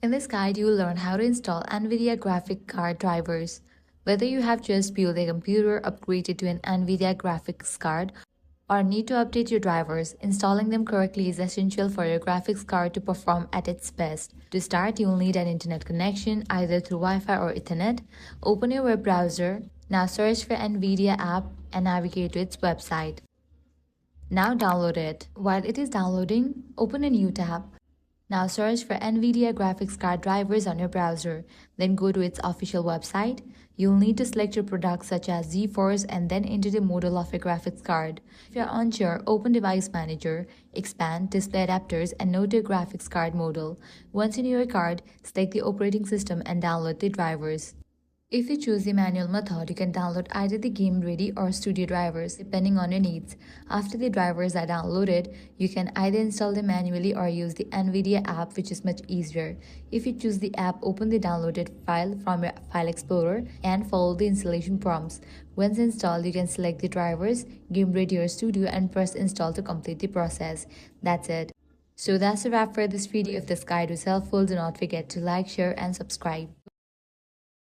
In this guide, you will learn how to install NVIDIA graphic card drivers. Whether you have just built a computer upgraded to an NVIDIA graphics card or need to update your drivers, installing them correctly is essential for your graphics card to perform at its best. To start, you will need an internet connection either through Wi-Fi or Ethernet. Open your web browser. Now search for NVIDIA App and navigate to its website. Now download it. While it is downloading, open a new tab. Now search for NVIDIA graphics card drivers on your browser, then go to its official website. You'll need to select your products such as GeForce and then enter the model of your graphics card. If you're unsure, open Device Manager, expand Display Adapters and note your graphics card model. Once you know your card, select the operating system and download the drivers. If you choose the manual method, you can download either the game-ready or studio drivers, depending on your needs. After the drivers are downloaded, you can either install them manually or use the NVIDIA app, which is much easier. If you choose the app, open the downloaded file from your File Explorer and follow the installation prompts. Once installed, you can select the drivers, game-ready or studio, and press install to complete the process. That's it. So that's a wrap for this video. If this guide was helpful, do not forget to like, share, and subscribe.